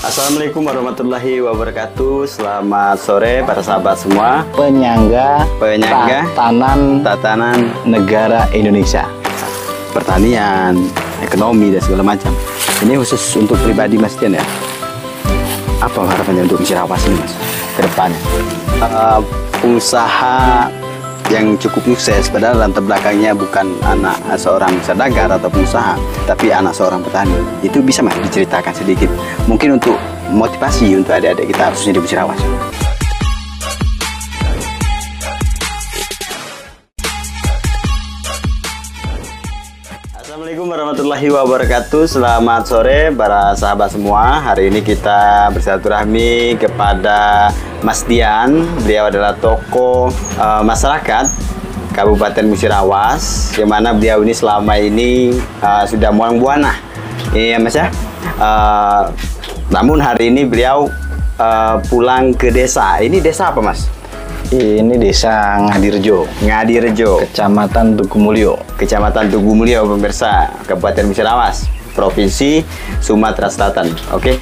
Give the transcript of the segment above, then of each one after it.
Assalamualaikum warahmatullahi wabarakatuh. Selamat sore para sahabat semua. Penyangga tatanan negara Indonesia, pertanian, ekonomi dan segala macam. Ini khusus untuk pribadi Mas Dian ya. Apa harapannya untuk Musirawas ini Mas ke depannya? Pengusaha yang cukup sukses, padahal latar belakangnya bukan anak seorang saudagar atau pengusaha, tapi anak seorang petani. Itu bisa Mas diceritakan sedikit, mungkin untuk motivasi untuk adik-adik kita khususnya di Musirawas. Assalamualaikum warahmatullahi wabarakatuh. Selamat sore para sahabat semua. Hari ini kita bersilaturahmi kepada Mas Dian. Beliau adalah tokoh masyarakat Kabupaten Musirawas, yang mana beliau ini selama ini sudah muang buana. Iya Mas ya. Namun hari ini beliau pulang ke desa. Ini desa apa Mas? ini desa Ngadirejo, Kecamatan Tugumulyo, pemirsa, Kabupaten Musirawas, Provinsi Sumatera Selatan. Oke,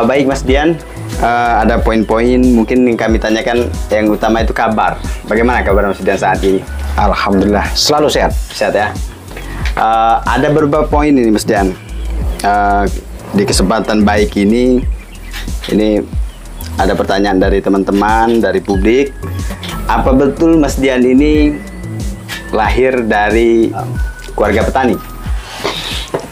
baik Mas Dian, ada poin-poin mungkin yang kami tanyakan. Yang utama itu kabar. Bagaimana kabar Mas Dian saat ini? Alhamdulillah, selalu sehat. Sehat ya. Ada beberapa poin ini Mas Dian. Di kesempatan baik ini ada pertanyaan dari teman-teman, dari publik. Apa betul Mas Dian ini lahir dari keluarga petani?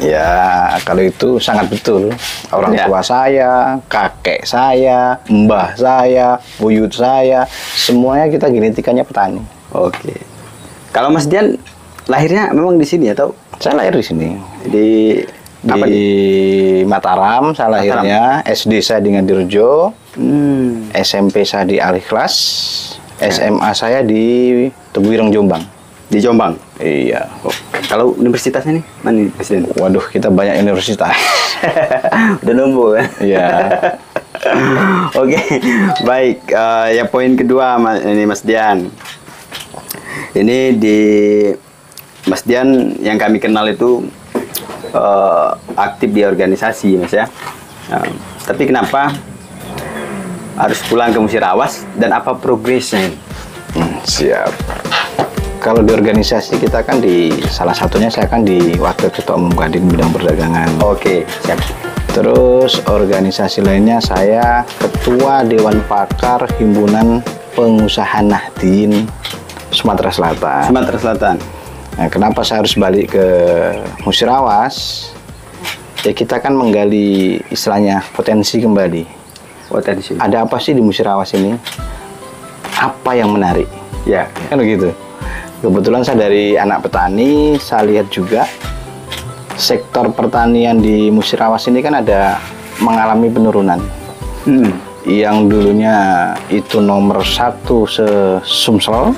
Ya, kalau itu sangat betul. Orang tua saya, kakek saya, mbah saya, buyut saya, semuanya kita genetikanya petani. Oke. Kalau Mas Dian lahirnya memang di sini atau? Saya lahir di sini. Di Mataram, saya lahirnya. SD saya di Ngadirejo, SMP saya di Al-Ikhlas, SMA saya di Teguireng, Jombang. Di Jombang? Iya. Kalau universitasnya nih, mana Presiden? Waduh, kita banyak universitas. Udah nunggu kan? Iya. Oke, baik. Ya poin kedua ini Mas Dian. Ini di Mas Dian yang kami kenal itu aktif di organisasi Mas ya. Tapi kenapa harus pulang ke Musirawas dan apa progresnya? Siap. Kalau di organisasi kita kan salah satunya saya kan di Wakil Ketua Umum Kadin bidang perdagangan. Oke, siap. Terus organisasi lainnya saya Ketua Dewan Pakar Himpunan Pengusaha Nahdien Sumatera Selatan. Nah, kenapa saya harus balik ke Musirawas? Ya kita kan menggali istilahnya potensi kembali. Potensi. Ada apa sih di Musirawas ini? Apa yang menarik? Ya, kan begitu. Kebetulan saya dari anak petani, saya lihat juga sektor pertanian di Musirawas ini kan ada mengalami penurunan. Yang dulunya itu nomor 1 se-Sumsel.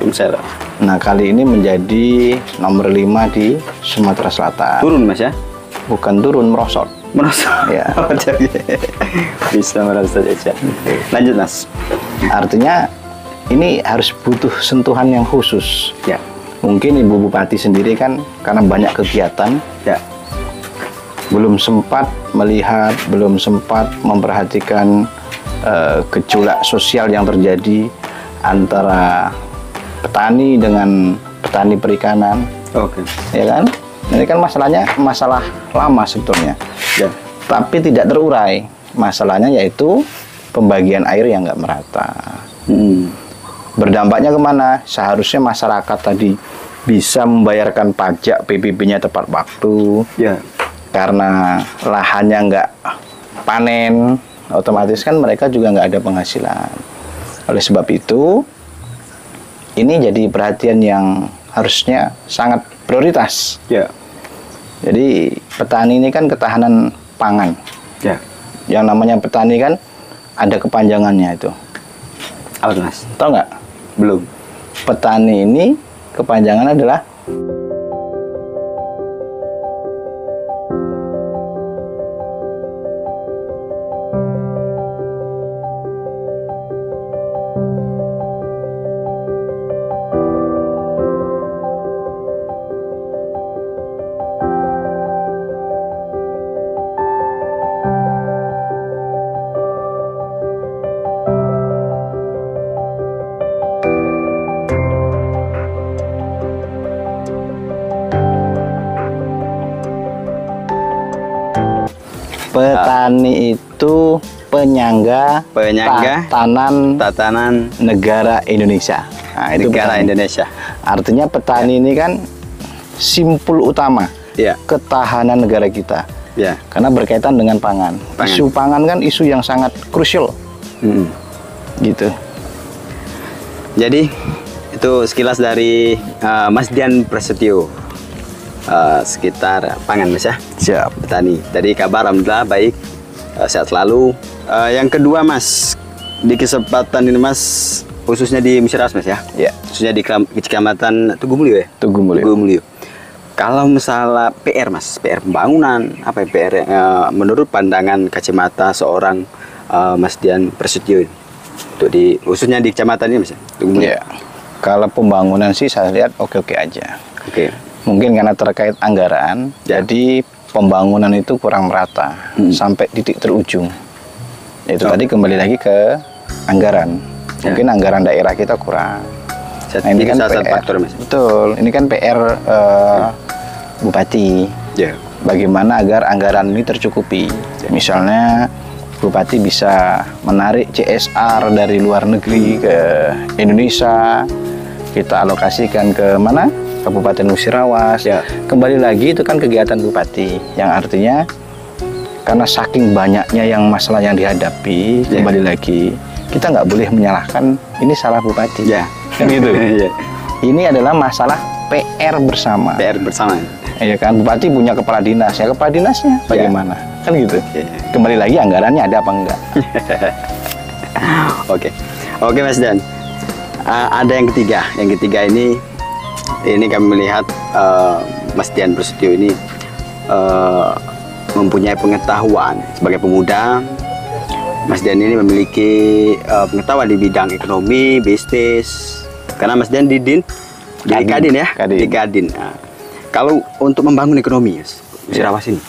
Nah, kali ini menjadi nomor 5 di Sumatera Selatan. Turun Mas ya? Bukan turun, merosot. Ya. Bisa merosot aja. Lanjut Mas. Artinya ini harus butuh sentuhan yang khusus. Ya. Mungkin Ibu Bupati sendiri kan karena banyak kegiatan, ya, belum sempat melihat, belum sempat memperhatikan gejolak sosial yang terjadi antara petani dengan petani perikanan. Oke. Ya kan? Ini kan masalahnya masalah lama sebetulnya. Ya. Tapi tidak terurai. Masalahnya yaitu pembagian air yang nggak merata. Berdampaknya kemana? Seharusnya masyarakat tadi bisa membayarkan pajak PBB-nya tepat waktu. Ya. Karena lahannya nggak panen, otomatis kan mereka juga nggak ada penghasilan. Oleh sebab itu, ini jadi perhatian yang harusnya sangat prioritas. Ya. Jadi petani ini kan ketahanan pangan. Ya. Yang namanya petani kan ada kepanjangannya itu. Apa Mas? Tahu nggak? Belum. Petani ini kepanjangan adalah petani itu penyangga tatanan negara Indonesia. Nah, itu negara petani. Indonesia. Artinya petani ini kan simpul utama Ya. ketahanan negara kita. Ya. Karena berkaitan dengan pangan. Isu pangan kan isu yang sangat krusial. Gitu. Jadi itu sekilas dari Mas Dian Prasetyo sekitar pangan, Mas ya. Siap. Petani. Dari kabar alhamdulillah baik, sehat selalu. Yang kedua, Mas, di kesempatan ini, Mas, khususnya di Musirawas, Mas ya. Ya. Khususnya di Kecamatan Tugu Mulyo ya. Tugu Mulyo. Tugu Mulyo. Kalau masalah PR, Mas, PR pembangunan, apa ya PR menurut pandangan kacamata seorang Mas Dian Prasetyo untuk di khususnya di kecamatan ini, Mas? Tugu Mulyo. Ya. Kalau pembangunan sih saya lihat oke-oke aja. Oke. Mungkin karena terkait anggaran, jadi pembangunan itu kurang merata sampai titik terujung. Itu tadi kembali lagi ke anggaran. Mungkin anggaran daerah kita kurang. Nah, ini kan salah satu faktor, Mas. Betul. Ini kan PR Bupati. Ya. Bagaimana agar anggaran ini tercukupi. Misalnya Bupati bisa menarik CSR dari luar negeri ke Indonesia. Kita alokasikan ke mana? Kabupaten Musirawas. Ya. Kembali lagi itu kan kegiatan Bupati. Yang artinya karena saking banyaknya yang masalah yang dihadapi, kembali lagi kita nggak boleh menyalahkan ini salah Bupati. Ya. Kan gitu. Ya. Ini adalah masalah PR bersama. PR bersama. Iya kan, Bupati punya kepala dinas, ya kepala dinasnya bagaimana? Kan gitu. Kembali lagi anggarannya ada apa enggak? Oke, Mas Dan. Ada yang ketiga. Yang ketiga ini kami melihat Mas Dian Prasetyo ini mempunyai pengetahuan sebagai pemuda. Mas Dian ini memiliki pengetahuan di bidang ekonomi, bisnis. Karena Mas Dian di Kadin ya, di Kadin. Nah, kalau untuk membangun ekonomi Musirawas ini,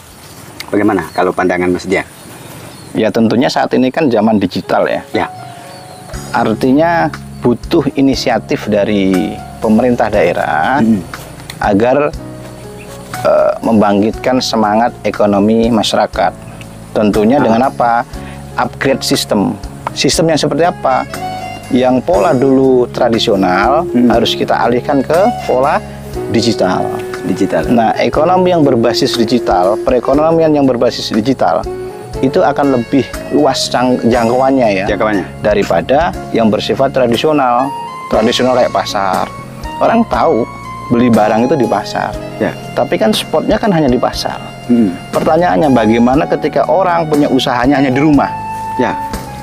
bagaimana kalau pandangan Mas Dian? Ya tentunya saat ini kan zaman digital ya. Ya. Artinya butuh inisiatif dari pemerintah daerah agar membangkitkan semangat ekonomi masyarakat. Tentunya dengan apa? Upgrade sistem. Sistem yang seperti apa? Yang pola dulu tradisional harus kita alihkan ke pola digital. Nah, ekonomi yang berbasis digital, perekonomian yang berbasis digital itu akan lebih luas jangkauannya ya. Daripada yang bersifat tradisional. Tradisional kayak pasar. Orang tahu beli barang itu di pasar. Ya. Tapi kan spotnya kan hanya di pasar. Pertanyaannya bagaimana ketika orang punya usahanya hanya di rumah? Ya.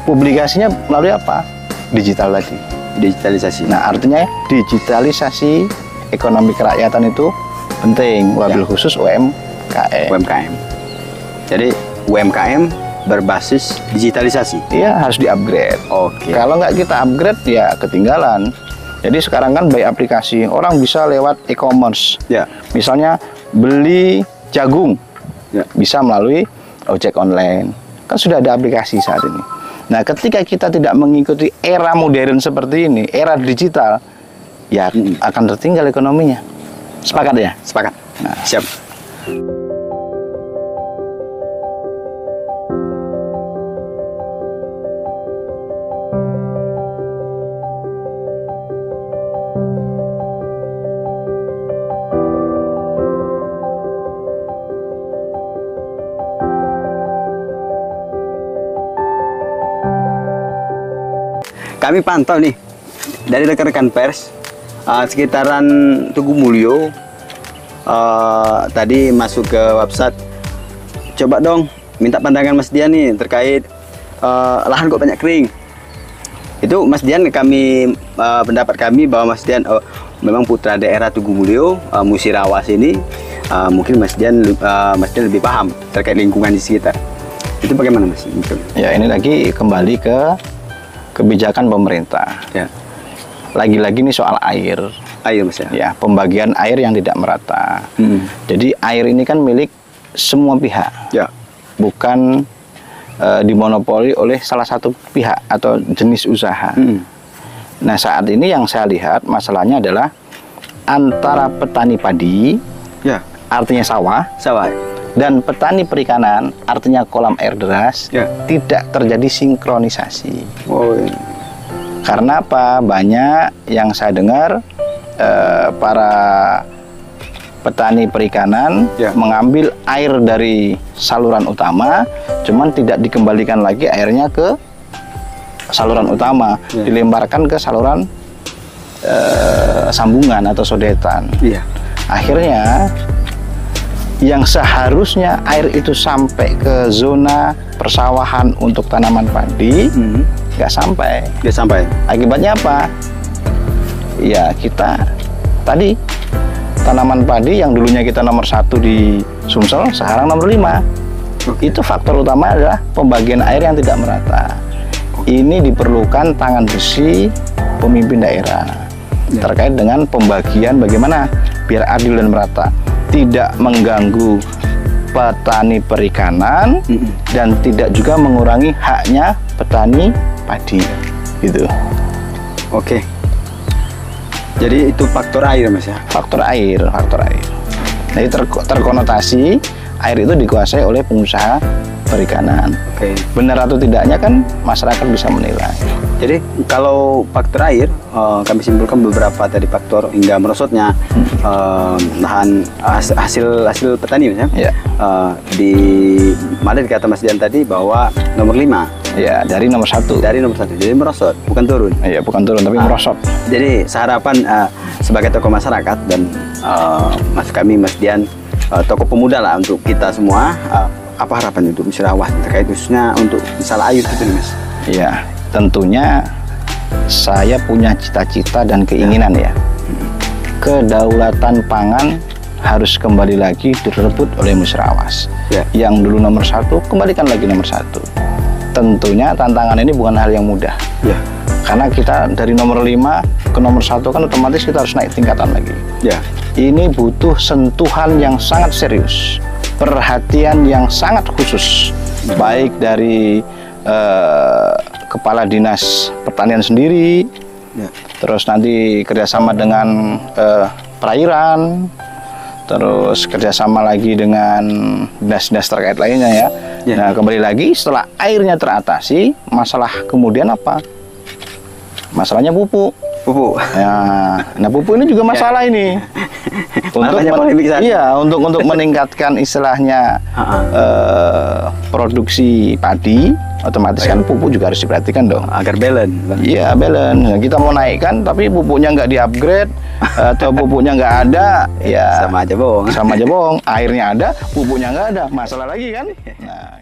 Publikasinya melalui apa? Digital tadi. Digitalisasi. Nah, artinya digitalisasi ekonomi kerakyatan itu penting, wabil khusus UMKM. Jadi UMKM berbasis digitalisasi. Iya, harus di-upgrade. Kalau nggak kita upgrade ya ketinggalan. Jadi sekarang kan by aplikasi, orang bisa lewat e-commerce. Ya. Misalnya beli jagung, bisa melalui ojek online. Kan sudah ada aplikasi saat ini. Nah, ketika kita tidak mengikuti era modern seperti ini, era digital, ya akan tertinggal ekonominya. Sepakat ya? Sepakat. Nah, siap. Kami pantau nih dari rekan-rekan pers sekitaran Tugu Mulyo tadi masuk ke website. Coba dong minta pandangan Mas Dian nih terkait lahan kok banyak kering. Itu Mas Dian pendapat kami bahwa Mas Dian memang putra daerah Tugu Mulyo, Musirawas ini mungkin Mas Dian lebih paham terkait lingkungan di sekitar. Itu bagaimana Mas? Ya ini lagi kembali ke kebijakan pemerintah. Ya. Lagi-lagi ini soal air. Air Mas ya. Ya, pembagian air yang tidak merata. Jadi air ini kan milik semua pihak. Ya. Bukan dimonopoli oleh salah satu pihak atau jenis usaha. Nah, saat ini yang saya lihat masalahnya adalah antara petani padi, ya, artinya sawah, dan petani perikanan, artinya kolam air deras, tidak terjadi sinkronisasi. Oh, iya. Karena apa? Banyak yang saya dengar para petani perikanan mengambil air dari saluran utama, cuman tidak dikembalikan lagi airnya ke saluran utama, dilemparkan ke saluran sambungan atau sodetan. Akhirnya yang seharusnya air itu sampai ke zona persawahan untuk tanaman padi, nggak sampai. Akibatnya apa? Ya kita tadi tanaman padi yang dulunya kita nomor 1 di Sumsel, sekarang nomor 5. Itu faktor utama adalah pembagian air yang tidak merata. Ini diperlukan tangan besi pemimpin daerah terkait dengan pembagian bagaimana biar adil dan merata, tidak mengganggu petani perikanan dan tidak juga mengurangi haknya petani padi, gitu. Oke. Jadi itu faktor air, Mas ya? Faktor air. Jadi terkonotasi air itu dikuasai oleh pengusaha perikanan. Benar atau tidaknya kan masyarakat bisa menilai. Jadi kalau faktor air, kami simpulkan beberapa tadi faktor hingga merosotnya hasil petani, Mas ya? Di mana dikata Mas Dian tadi bahwa nomor 5. Ya, dari nomor 1. Jadi merosot, bukan turun. Iya, bukan turun tapi merosot. Jadi seharapan sebagai tokoh masyarakat dan kami Mas Dian, tokoh pemuda lah untuk kita semua, apa harapan untuk Musyawarah terkait khususnya untuk masalah air itu, Mas? Iya, tentunya saya punya cita-cita dan keinginan ya. Kedaulatan pangan harus kembali lagi direbut oleh Musyawarah. Yang dulu nomor 1 kembalikan lagi nomor 1. Tentunya tantangan ini bukan hal yang mudah. Karena kita dari nomor 5 ke nomor 1 kan otomatis kita harus naik tingkatan lagi. Ini butuh sentuhan yang sangat serius, perhatian yang sangat khusus, baik dari Kepala Dinas Pertanian sendiri, terus nanti kerjasama dengan perairan, terus kerjasama lagi dengan dinas-dinas terkait lainnya ya. Nah, kembali lagi setelah airnya teratasi, masalah kemudian apa? Masalahnya pupuk. Nah, pupuk ini juga masalah ini. Untuk meningkatkan istilahnya produksi padi, otomatis kan pupuk juga harus diperhatikan dong. Agar balance. Iya, balance. Nah, kita mau naikkan tapi pupuknya nggak di-upgrade atau pupuknya nggak ada, ya sama aja bohong. Airnya ada, pupuknya nggak ada, masalah lagi kan. Nah,